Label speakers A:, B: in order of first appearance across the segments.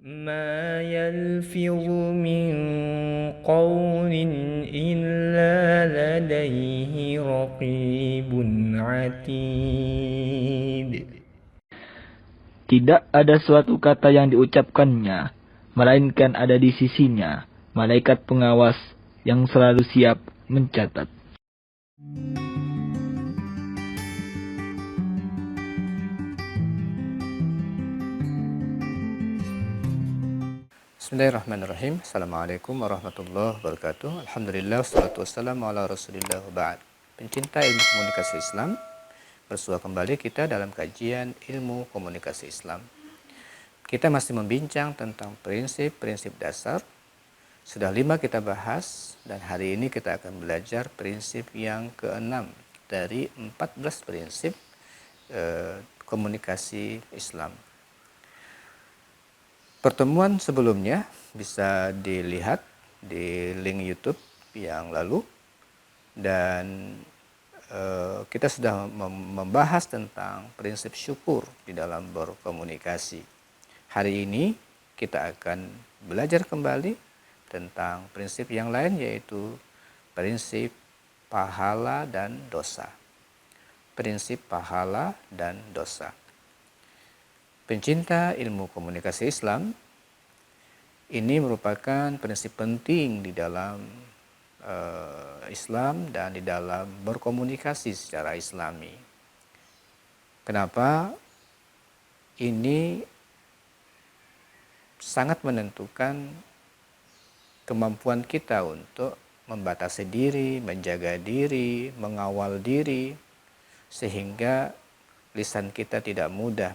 A: ما يلفظ من قول إلا لديه رقيب عتيد.
B: Tidak ada suatu kata yang diucapkannya, melainkan ada di sisinya malaikat pengawas yang selalu siap mencatat.
C: Bismillahirrahmanirrahim. Assalamualaikum warahmatullahi wabarakatuh. Alhamdulillah, wassalatu wassalamu ala rasulillah wa ba'd. Pencinta ilmu komunikasi Islam, bersua kembali kita dalam kajian ilmu komunikasi Islam. Kita masih membincang tentang prinsip-prinsip dasar. Sudah 5 kita bahas, dan hari ini kita akan belajar prinsip yang ke-6 dari 14 prinsip komunikasi Islam. Pertemuan sebelumnya bisa dilihat di link YouTube yang lalu, dan kita sudah membahas tentang prinsip syukur di dalam berkomunikasi. Hari ini kita akan belajar kembali tentang prinsip yang lain, yaitu prinsip pahala dan dosa. Prinsip pahala dan dosa. Pencinta ilmu komunikasi Islam, ini merupakan prinsip penting di dalam Islam dan di dalam berkomunikasi secara Islami. Kenapa? Ini sangat menentukan kemampuan kita untuk membatasi diri, menjaga diri, mengawal diri, sehingga lisan kita tidak mudah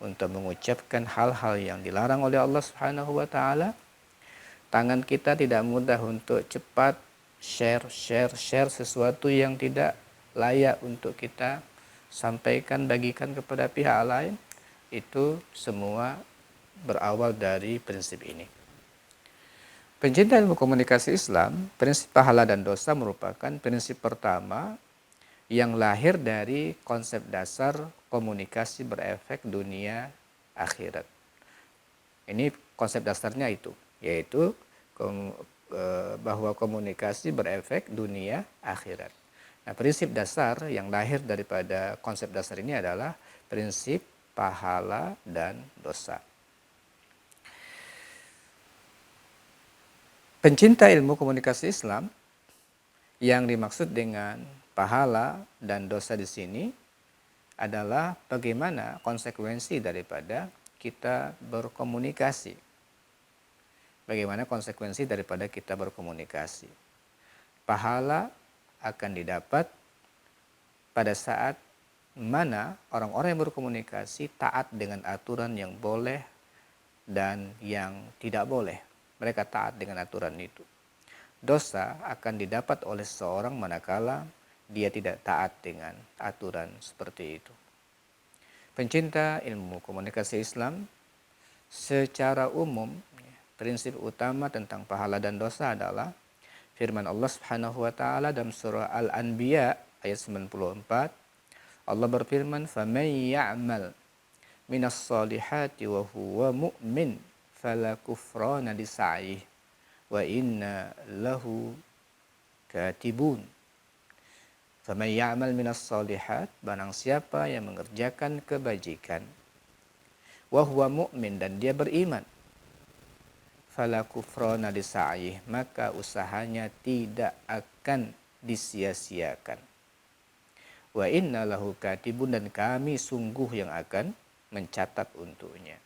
C: untuk mengucapkan hal-hal yang dilarang oleh Allah Subhanahu wa taala. Tangan kita tidak mudah untuk cepat share sesuatu yang tidak layak untuk kita sampaikan, bagikan kepada pihak lain. Itu semua berawal dari prinsip ini. Pencinta ilmu komunikasi Islam, prinsip pahala dan dosa merupakan prinsip pertama yang lahir dari konsep dasar komunikasi berefek dunia akhirat. Ini konsep dasarnya itu, yaitu bahwa komunikasi berefek dunia akhirat. Nah, prinsip dasar yang lahir daripada konsep dasar ini adalah prinsip pahala dan dosa. Pencinta ilmu komunikasi Islam, yang dimaksud dengan pahala dan dosa di sini adalah bagaimana konsekuensi daripada kita berkomunikasi. Bagaimana konsekuensi daripada kita berkomunikasi. Pahala akan didapat pada saat mana orang-orang yang berkomunikasi taat dengan aturan yang boleh dan yang tidak boleh. Mereka taat dengan aturan itu. Dosa akan didapat oleh seseorang manakala dia tidak taat dengan aturan seperti itu. Pencinta ilmu komunikasi Islam, secara umum prinsip utama tentang pahala dan dosa adalah firman Allah Subhanahu wa taala dalam surah Al-Anbiya ayat 94. Allah berfirman, "Faman ya'mal minas solihati wa huwa mu'min fala kufrana li sa'ih wa inna lahu katibun." Faman ya'mal minas solihat, barang siapa yang mengerjakan kebajikan, wa huwa mu'min, dan dia beriman, fala kufrana li sa'ih, maka usahanya tidak akan disia-siakan. Wa inna lahu katibun, dan kami sungguh yang akan mencatat untuknya.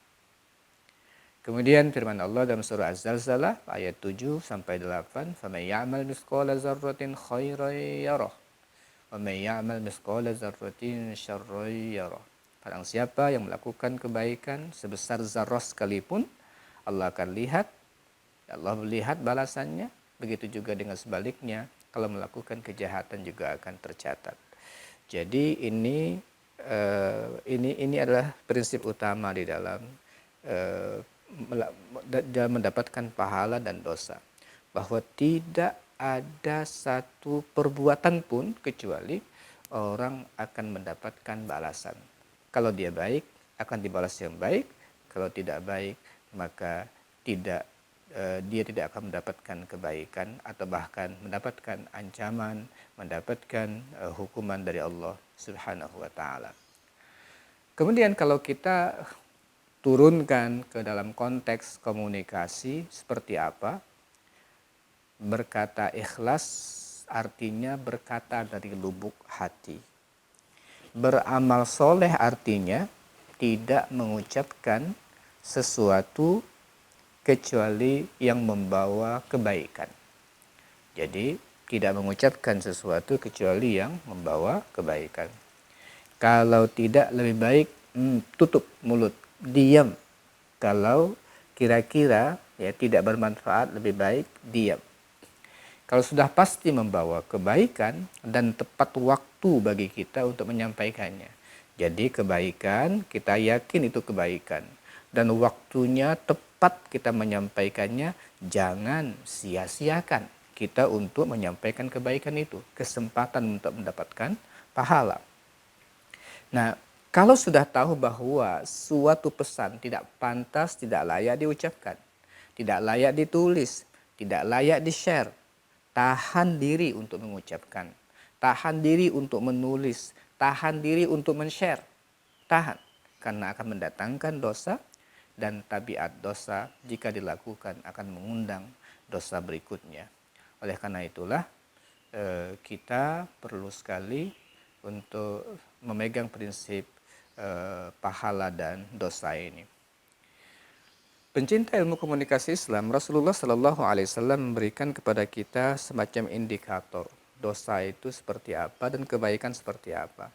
C: Kemudian firman Allah dalam surah Az-Zalzalah ayat 7 sampai 8, "Faman ya'mal mithqala dzarratin khairan yarah, wa man ya'mal mithqala dzarratin syarran yarah." Barang siapa yang melakukan kebaikan sebesar zarrah sekalipun, Allah akan lihat, Allah melihat balasannya. Begitu juga dengan sebaliknya, kalau melakukan kejahatan juga akan tercatat. Jadi ini adalah prinsip utama di dalam mendapatkan pahala dan dosa, bahwa tidak ada satu perbuatan pun kecuali orang akan mendapatkan balasan. Kalau dia baik akan dibalas yang baik, kalau tidak baik maka dia tidak akan mendapatkan kebaikan atau bahkan mendapatkan ancaman, mendapatkan hukuman dari Allah Subhanahu wa taala. Kemudian kalau kita turunkan ke dalam konteks komunikasi seperti apa? Berkata ikhlas artinya berkata dari lubuk hati. Beramal soleh artinya tidak mengucapkan sesuatu kecuali yang membawa kebaikan. Jadi tidak mengucapkan sesuatu kecuali yang membawa kebaikan. Kalau tidak, lebih baik tutup mulut, diam. Kalau kira-kira ya tidak bermanfaat, lebih baik diam. Kalau sudah pasti membawa kebaikan dan tepat waktu bagi kita untuk menyampaikannya. Jadi kebaikan, kita yakin itu kebaikan. Dan waktunya tepat kita menyampaikannya, jangan sia-siakan kita untuk menyampaikan kebaikan itu. Kesempatan untuk mendapatkan pahala. Nah, kalau sudah tahu bahwa suatu pesan tidak pantas, tidak layak diucapkan, tidak layak ditulis, tidak layak di-share, tahan diri untuk mengucapkan, tahan diri untuk menulis, tahan diri untuk men-share. Tahan, karena akan mendatangkan dosa, dan tabiat dosa jika dilakukan akan mengundang dosa berikutnya. Oleh karena itulah kita perlu sekali untuk memegang prinsip pahala dan dosa ini. Pencinta ilmu komunikasi Islam, Rasulullah Shallallahu Alaihi Wasallam memberikan kepada kita semacam indikator dosa itu seperti apa dan kebaikan seperti apa.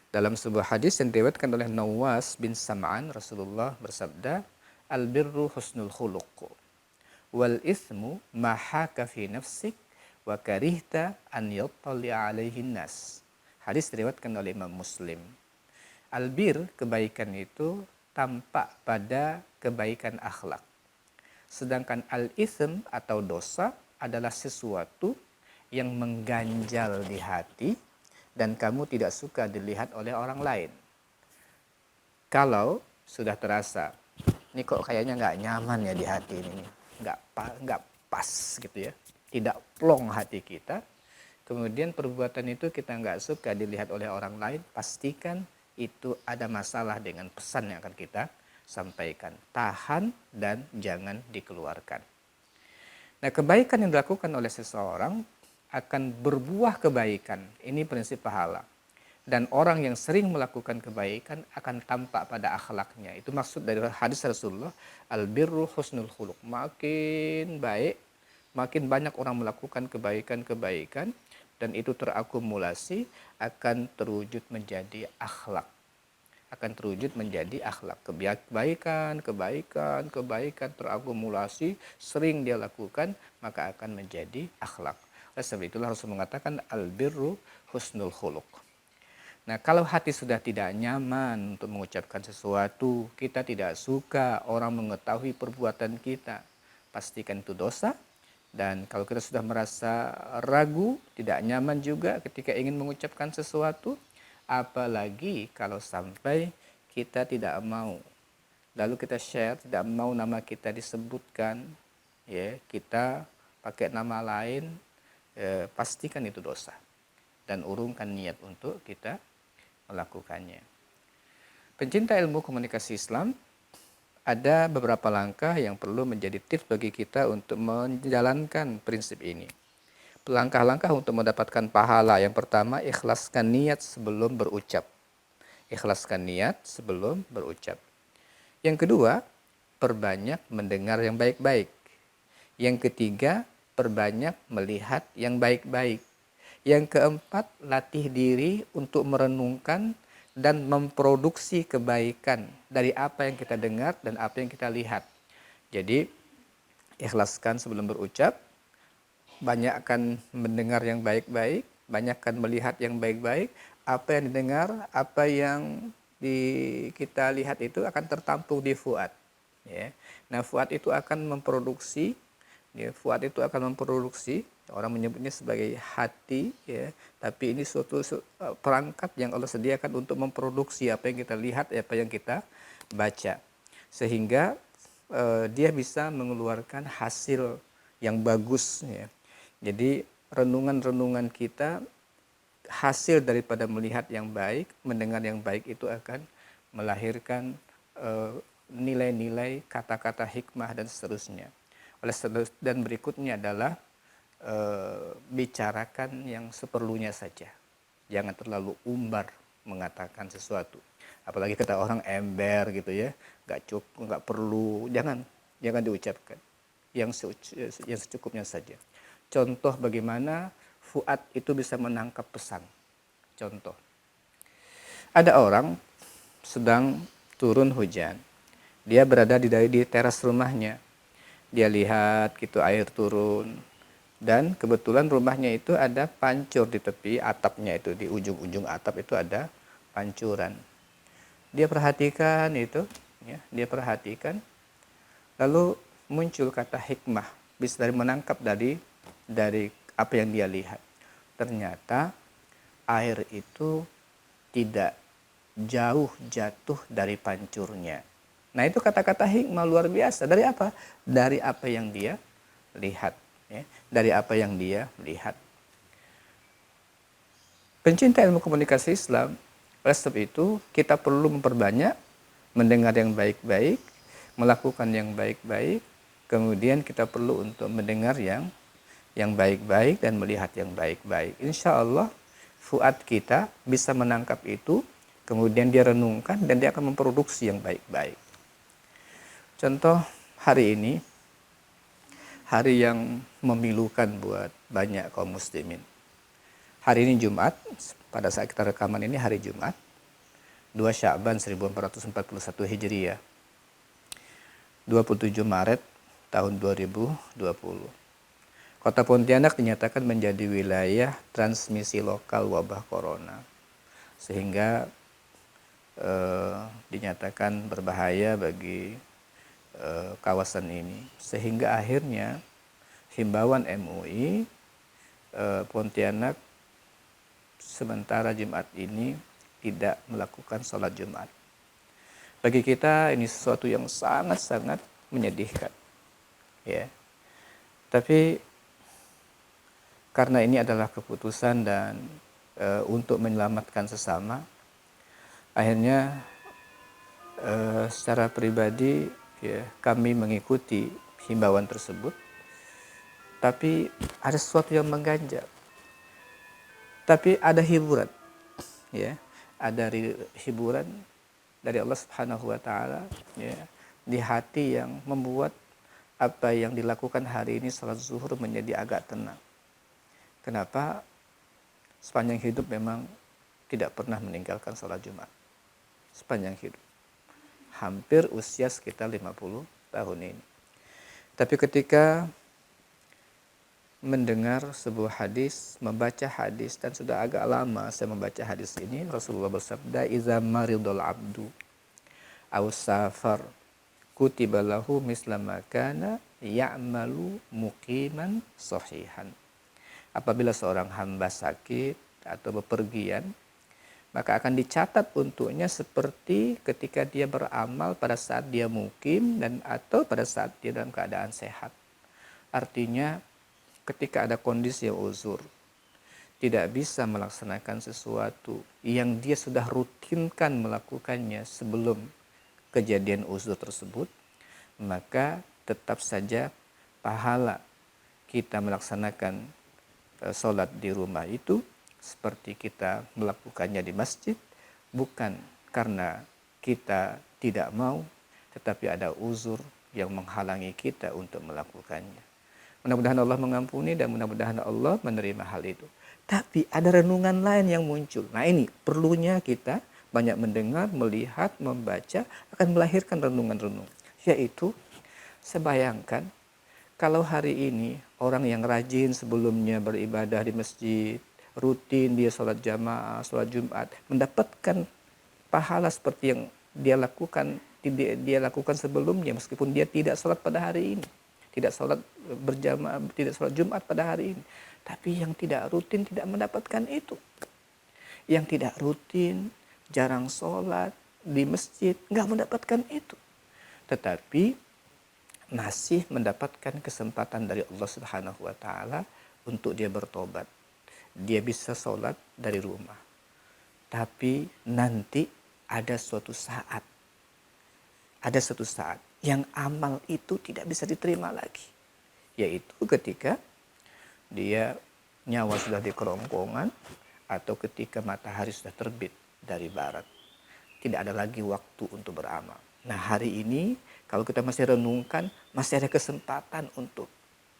C: Dalam sebuah hadis yang diriwayatkan oleh Nawas bin Sam'an, Rasulullah bersabda, "Al-birru husnul khuluq, wal ismu ma haka fi nafsik, wa karihta an yattali alaihi nas." Hadis diriwayatkan oleh Imam Muslim. Albir, kebaikan itu tampak pada kebaikan akhlak. Sedangkan al-ism atau dosa adalah sesuatu yang mengganjal di hati dan kamu tidak suka dilihat oleh orang lain. Kalau sudah terasa, ini kok kayaknya nggak nyaman ya di hati ini, nggak pas gitu ya, tidak plong hati kita, kemudian perbuatan itu kita nggak suka dilihat oleh orang lain, pastikan itu ada masalah dengan pesan yang akan kita sampaikan. Tahan dan jangan dikeluarkan. Nah, kebaikan yang dilakukan oleh seseorang akan berbuah kebaikan. Ini prinsip pahala. Dan orang yang sering melakukan kebaikan akan tampak pada akhlaknya. Itu maksud dari hadis Rasulullah, al-birru husnul khuluq. Makin baik, makin banyak orang melakukan kebaikan-kebaikan, dan itu terakumulasi akan terwujud menjadi akhlak. Akan terwujud menjadi akhlak. Kebaikan terakumulasi, sering dia lakukan, maka akan menjadi akhlak. Oleh sebab itulah Rasul mengatakan al-birru husnul khuluq. Nah, kalau hati sudah tidak nyaman untuk mengucapkan sesuatu, kita tidak suka orang mengetahui perbuatan kita, pastikan itu dosa. Dan kalau kita sudah merasa ragu, tidak nyaman juga ketika ingin mengucapkan sesuatu, apalagi kalau sampai kita tidak mau, lalu kita share, tidak mau nama kita disebutkan, ya, kita pakai nama lain, pastikan itu dosa. Dan urungkan niat untuk kita melakukannya. Pencinta ilmu komunikasi Islam, ada beberapa langkah yang perlu menjadi tips bagi kita untuk menjalankan prinsip ini. Langkah-langkah untuk mendapatkan pahala. Yang pertama, ikhlaskan niat sebelum berucap. Ikhlaskan niat sebelum berucap. Yang kedua, perbanyak mendengar yang baik-baik. Yang ketiga, perbanyak melihat yang baik-baik. Yang keempat, latih diri untuk merenungkan dan memproduksi kebaikan dari apa yang kita dengar dan apa yang kita lihat. Jadi, ikhlaskan sebelum berucap, banyakkan mendengar yang baik-baik, banyakkan melihat yang baik-baik, apa yang didengar, apa yang kita lihat itu akan tertampung di fuad. Ya. Nah, fuad itu akan memproduksi, orang menyebutnya sebagai hati, ya, tapi ini suatu perangkat yang Allah sediakan untuk memproduksi apa yang kita lihat, apa yang kita baca. Sehingga dia bisa mengeluarkan hasil yang bagus ya. Jadi renungan-renungan kita, hasil daripada melihat yang baik, mendengar yang baik itu akan melahirkan nilai-nilai, kata-kata hikmah dan seterusnya. Dan berikutnya adalah bicarakan yang seperlunya saja. Jangan terlalu umbar mengatakan sesuatu. Apalagi kata orang ember gitu ya, nggak cukup, nggak perlu, jangan diucapkan. Yang secukupnya saja. Contoh bagaimana fuad itu bisa menangkap pesan. Contoh, ada orang sedang turun hujan. Dia berada di teras rumahnya. Dia lihat gitu air turun. Dan kebetulan rumahnya itu ada pancur di tepi atapnya, itu di ujung-ujung atap itu ada pancuran. Dia perhatikan itu, ya, dia perhatikan. Lalu muncul kata hikmah, bisa menangkap dari apa yang dia lihat. Ternyata air itu tidak jauh jatuh dari pancurnya. Nah, itu kata-kata hikmah luar biasa. Dari apa? Dari apa yang dia lihat. Ya. Dari apa yang dia lihat. Pencinta ilmu komunikasi Islam, oleh sebab itu kita perlu memperbanyak mendengar yang baik-baik, melakukan yang baik-baik, kemudian kita perlu untuk mendengar yang baik-baik dan melihat yang baik-baik. Insya Allah fuad kita bisa menangkap itu, kemudian dia renungkan dan dia akan memproduksi yang baik-baik. Contoh hari ini, hari yang memilukan buat banyak kaum muslimin. Hari ini Jumat, pada saat kita rekaman ini hari Jumat, 2 Sya'ban 1441 Hijriah, 27 Maret tahun 2020. Kota Pontianak dinyatakan menjadi wilayah transmisi lokal wabah corona, sehingga dinyatakan berbahaya bagi kawasan ini. Sehingga akhirnya himbauan MUI Pontianak sementara Jumat ini tidak melakukan sholat Jumat. Bagi kita ini sesuatu yang sangat-sangat menyedihkan. Ya. Tapi karena ini adalah keputusan dan untuk menyelamatkan sesama, akhirnya secara pribadi ya, kami mengikuti himbauan tersebut. Tapi ada sesuatu yang mengganjal. Tapi ada hiburan, ya, ada hiburan dari Allah Subhanahu Wa Taala, ya, di hati yang membuat apa yang dilakukan hari ini salat zuhur menjadi agak tenang. Kenapa? Sepanjang hidup memang tidak pernah meninggalkan salat Jumat. Sepanjang hidup. Hampir usia sekitar 50 tahun ini. Tapi ketika mendengar sebuah hadis, membaca hadis, dan sudah agak lama saya membaca hadis ini, Rasulullah bersabda, "Iza maridul abdu aw safar kutiba lahu misla ma kana ya'malu muqiman sahihan." Apabila seorang hamba sakit atau bepergian, maka akan dicatat untuknya seperti ketika dia beramal pada saat dia mukim dan atau pada saat dia dalam keadaan sehat. Artinya ketika ada kondisi yang uzur, tidak bisa melaksanakan sesuatu yang dia sudah rutinkan melakukannya sebelum kejadian uzur tersebut, maka tetap saja pahala kita melaksanakan sholat di rumah itu seperti kita melakukannya di masjid, bukan karena kita tidak mau, tetapi ada uzur yang menghalangi kita untuk melakukannya. Mudah-mudahan Allah mengampuni dan mudah-mudahan Allah menerima hal itu. Tapi ada renungan lain yang muncul. Nah, ini perlunya kita banyak mendengar, melihat, membaca, akan melahirkan renungan-renung. Yaitu, saya bayangkan kalau hari ini orang yang rajin sebelumnya beribadah di masjid, rutin dia sholat jamaah, sholat Jumat, mendapatkan pahala seperti yang dia lakukan sebelumnya, meskipun dia tidak sholat pada hari ini, tidak sholat berjamaah, tidak sholat Jumat pada hari ini. Tapi yang tidak rutin tidak mendapatkan itu. Yang tidak rutin, jarang sholat di masjid, nggak mendapatkan itu. Tetapi masih mendapatkan kesempatan dari Allah Subhanahu wa taala untuk dia bertobat. Dia bisa sholat dari rumah. Tapi nanti ada suatu saat yang amal itu tidak bisa diterima lagi. Yaitu ketika dia nyawa sudah di kerongkongan atau ketika matahari sudah terbit dari barat. Tidak ada lagi waktu untuk beramal. Nah, hari ini kalau kita masih renungkan, masih ada kesempatan untuk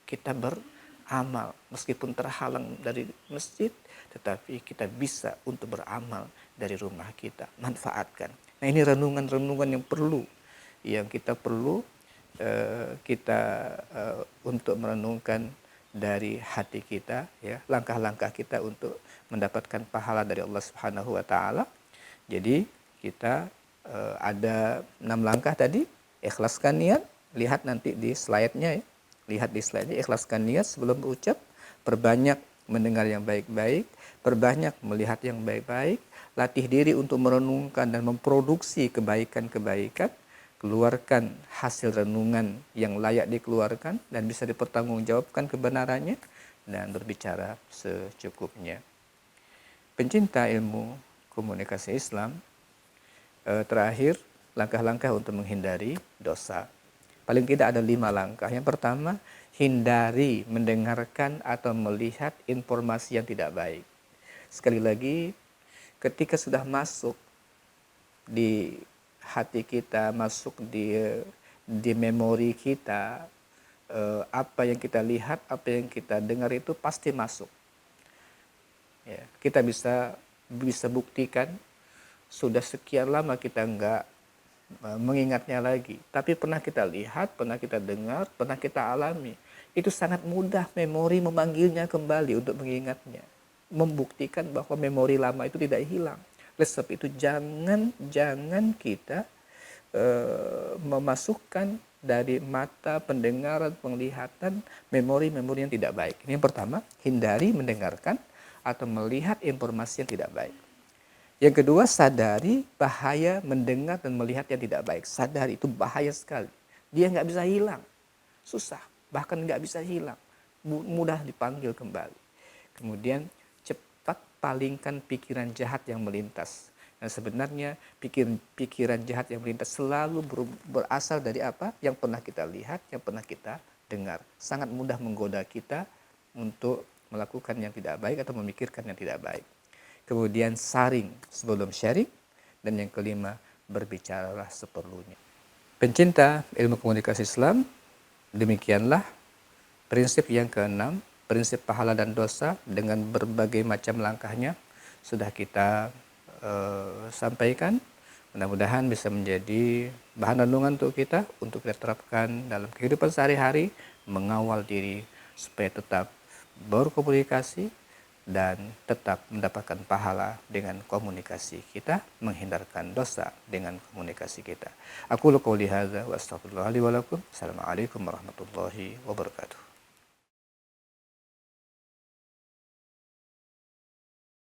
C: kita beramal. Meskipun terhalang dari masjid, tetapi kita bisa untuk beramal dari rumah kita. Manfaatkan. Nah, ini renungan-renungan yang kita perlu untuk merenungkan dari hati kita, ya, langkah-langkah kita untuk mendapatkan pahala dari Allah Subhanahu wa taala. Jadi kita ada 6 langkah tadi. Ikhlaskan niat, lihat nanti di slide-nya ya. Lihat di slide-nya, ikhlaskan niat sebelum berucap, perbanyak mendengar yang baik-baik, perbanyak melihat yang baik-baik, latih diri untuk merenungkan dan memproduksi kebaikan-kebaikan, keluarkan hasil renungan yang layak dikeluarkan dan bisa dipertanggungjawabkan kebenarannya, dan berbicara secukupnya. Pencinta ilmu komunikasi Islam, terakhir, langkah-langkah untuk menghindari dosa. Paling tidak ada 5 langkah. Yang pertama, hindari mendengarkan atau melihat informasi yang tidak baik. Sekali lagi, ketika sudah masuk di hati kita, masuk di memori kita, apa yang kita lihat, apa yang kita dengar itu pasti masuk. Ya, kita bisa buktikan sudah sekian lama kita enggak mengingatnya lagi, tapi pernah kita lihat, pernah kita dengar, pernah kita alami. Itu sangat mudah memori memanggilnya kembali untuk mengingatnya, membuktikan bahwa memori lama itu tidak hilang. Oleh sebab itu jangan kita memasukkan dari mata, pendengaran, penglihatan, memori-memori yang tidak baik. Ini yang pertama, hindari mendengarkan atau melihat informasi yang tidak baik. Yang kedua, sadari bahaya mendengar dan melihat yang tidak baik. Sadari, itu bahaya sekali. Dia nggak bisa hilang. Susah, bahkan nggak bisa hilang. Mudah dipanggil kembali. Kemudian, cepat palingkan pikiran jahat yang melintas. Dan sebenarnya pikiran jahat yang melintas selalu berasal dari apa? Yang pernah kita lihat, yang pernah kita dengar. Sangat mudah menggoda kita untuk melakukan yang tidak baik atau memikirkan yang tidak baik. Kemudian saring sebelum sharing. Dan yang kelima, berbicaralah seperlunya. Pencinta ilmu komunikasi Islam, demikianlah prinsip yang keenam, prinsip pahala dan dosa dengan berbagai macam langkahnya sudah kita sampaikan. Mudah-mudahan bisa menjadi bahan renungan untuk kita terapkan dalam kehidupan sehari-hari, mengawal diri supaya tetap berkomunikasi dan tetap mendapatkan pahala dengan komunikasi kita, menghindarkan dosa dengan komunikasi kita. Aku qouli hadza wa astaghfirullah li wa lakum. Assalamualaikum warahmatullahi wabarakatuh.